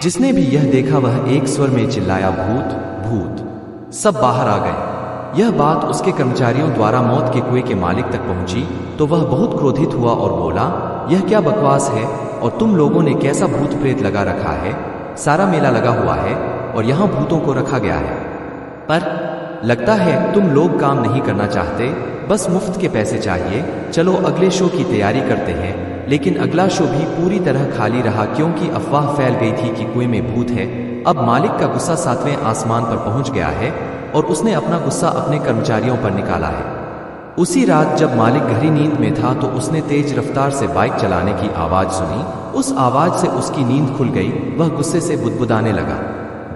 जिसने भी यह देखा वह एक स्वर में चिल्लाया, भूत भूत। सब बाहर आ गए। यह बात उसके कर्मचारियों द्वारा मौत के कुएं के मालिक तक पहुंची तो वह बहुत क्रोधित हुआ और बोला, यह क्या बकवास है और तुम लोगों ने कैसा भूत प्रेत लगा रखा है। सारा मेला लगा हुआ है और यहाँ भूतों को रखा गया है, पर लगता है तुम लोग काम नहीं करना चाहते, बस मुफ्त के पैसे चाहिए। चलो अगले शो की तैयारी करते हैं। लेकिन अगला शो भी पूरी तरह खाली रहा क्योंकि अफवाह फैल गई थी कि कुएं में भूत है। अब मालिक का गुस्सा 7वें आसमान पर पहुंच गया है और उसने अपना गुस्सा अपने कर्मचारियों पर निकाला है। उसी रात जब मालिक गहरी नींद में था तो उसने तेज रफ्तार से बाइक चलाने की आवाज सुनी। उस आवाज से उसकी नींद खुल गई। वह गुस्से से बुदबुदाने लगा।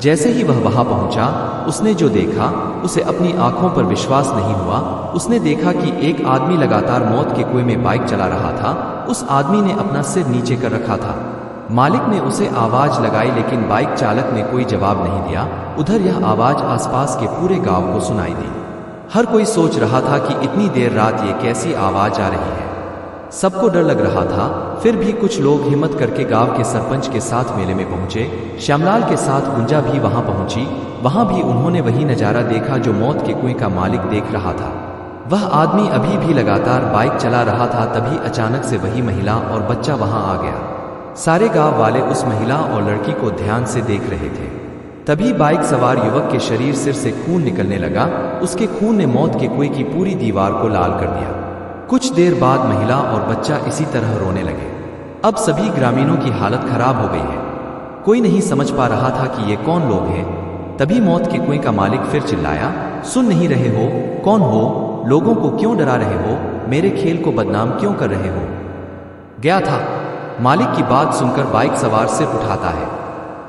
जैसे ही वह वहां पहुंचा, उसने जो देखा उसे अपनी आंखों पर विश्वास नहीं हुआ। उसने देखा कि एक आदमी लगातार मौत के कुएं में बाइक चला रहा था। उस आदमी ने अपना सिर नीचे कर रखा था। मालिक ने उसे आवाज लगाई लेकिन बाइक चालक ने कोई जवाब नहीं दिया। उधर यह आवाज आसपास के पूरे गांव को सुनाई दी। हर कोई सोच रहा था कि इतनी देर रात ये कैसी आवाज आ रही है। सबको डर लग रहा था। फिर भी कुछ लोग हिम्मत करके गांव के सरपंच के साथ मेले में पहुंचे। श्यामलाल के साथ गुंजा भी वहां पहुंची। वहां भी उन्होंने वही नजारा देखा जो मौत के कुएं का मालिक देख रहा था। वह आदमी अभी भी लगातार बाइक चला रहा था। तभी अचानक से वही महिला और बच्चा वहां आ गया। सारे गांव वाले उस महिला और लड़की को ध्यान से देख रहे थे। तभी बाइक सवार युवक के शरीर सिर से खून निकलने लगा। उसके खून ने मौत के कुएं की पूरी दीवार को लाल कर दिया। कुछ देर बाद महिला और बच्चा इसी तरह रोने लगे। अब सभी ग्रामीणों की हालत खराब हो गई है। कोई नहीं समझ पा रहा था कि ये कौन लोग हैं। तभी मौत के कुएं का मालिक फिर चिल्लाया, सुन नहीं रहे हो? कौन हो? लोगों को क्यों डरा रहे हो? मेरे खेल को बदनाम क्यों कर रहे हो? गया था। मालिक की बात सुनकर बाइक सवार सिर उठाता है।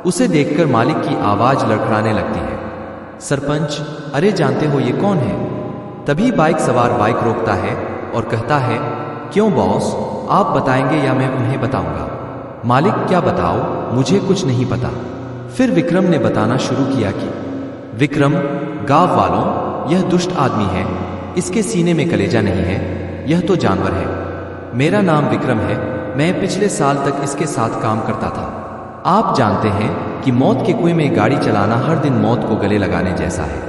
उसे देखकर मालिक की आवाज लड़खड़ाने लगती है, सरपंच, अरे जानते हो ये कौन है? तभी बाइक सवार बाइक रोकता है और कहता है, क्यों बॉस, आप बताएंगे या मैं उन्हें बताऊंगा? मालिक, क्या बताओ, मुझे कुछ नहीं पता। फिर विक्रम ने बताना शुरू किया कि विक्रम, गांव वालों, यह दुष्ट आदमी है। इसके सीने में कलेजा नहीं है। यह तो जानवर है। मेरा नाम विक्रम है। मैं पिछले साल तक इसके साथ काम करता था। आप जानते हैं कि मौत के कुएं में गाड़ी चलाना हर दिन मौत को गले लगाने जैसा है।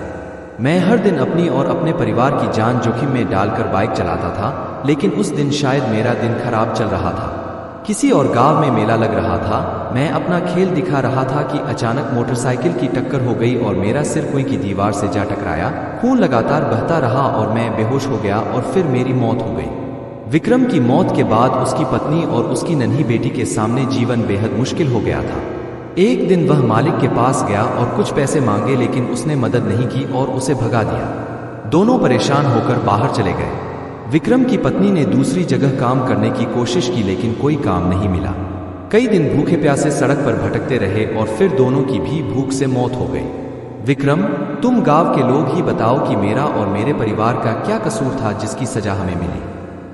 मैं हर दिन अपनी और अपने परिवार की जान जोखिम में डालकर बाइक चलाता था, लेकिन उस दिन शायद मेरा दिन खराब चल रहा था। किसी और गांव में मेला लग रहा था। मैं अपना खेल दिखा रहा था कि अचानक मोटरसाइकिल की टक्कर हो गई और मेरा सिर कुएं की दीवार से जा टकराया। खून लगातार बहता रहा और मैं बेहोश हो गया और फिर मेरी मौत हो गई। विक्रम की मौत के बाद उसकी पत्नी और उसकी नन्ही बेटी के सामने जीवन बेहद मुश्किल हो गया था। एक दिन वह मालिक के पास गया और कुछ पैसे मांगे, लेकिन उसने मदद नहीं की और उसे भगा दिया। दोनों परेशान होकर बाहर चले गए। विक्रम की पत्नी ने दूसरी जगह काम करने की कोशिश की, लेकिन कोई काम नहीं मिला। कई दिन भूखे प्यासे सड़क पर भटकते रहे और फिर दोनों की भी भूख से मौत हो गई। विक्रम, तुम गांव के लोग ही बताओ कि मेरा और मेरे परिवार का क्या कसूर था जिसकी सजा हमें मिली?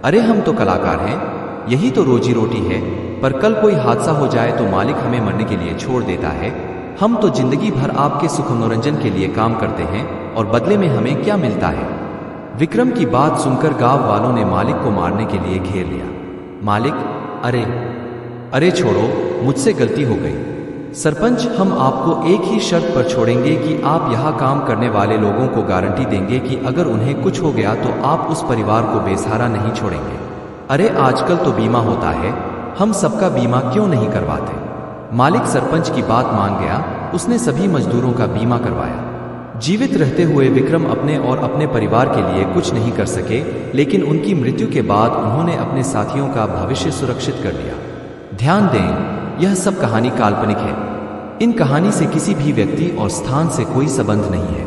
अरे हम तो कलाकार हैं, यही तो रोजी रोटी है। पर कल कोई हादसा हो जाए तो मालिक हमें मरने के लिए छोड़ देता है। हम तो जिंदगी भर आपके सुख मनोरंजन के लिए काम करते हैं और बदले में हमें क्या मिलता है? विक्रम की बात सुनकर गांव वालों ने मालिक को मारने के लिए घेर लिया। मालिक, अरे छोड़ो, मुझसे गलती हो गई। सरपंच, हम आपको एक ही शर्त पर छोड़ेंगे कि आप यहाँ काम करने वाले लोगों को गारंटी देंगे कि अगर उन्हें कुछ हो गया तो आप उस परिवार को बेसहारा नहीं छोड़ेंगे। अरे आजकल तो बीमा होता है, हम सबका बीमा क्यों नहीं करवाते? मालिक सरपंच की बात मान गया। उसने सभी मजदूरों का बीमा करवाया। जीवित रहते हुए विक्रम अपने और अपने परिवार के लिए कुछ नहीं कर सके, लेकिन उनकी मृत्यु के बाद उन्होंने अपने साथियों का भविष्य सुरक्षित कर लिया। ध्यान दें, यह सब कहानी काल्पनिक है। इन कहानी से किसी भी व्यक्ति और स्थान से कोई संबंध नहीं है।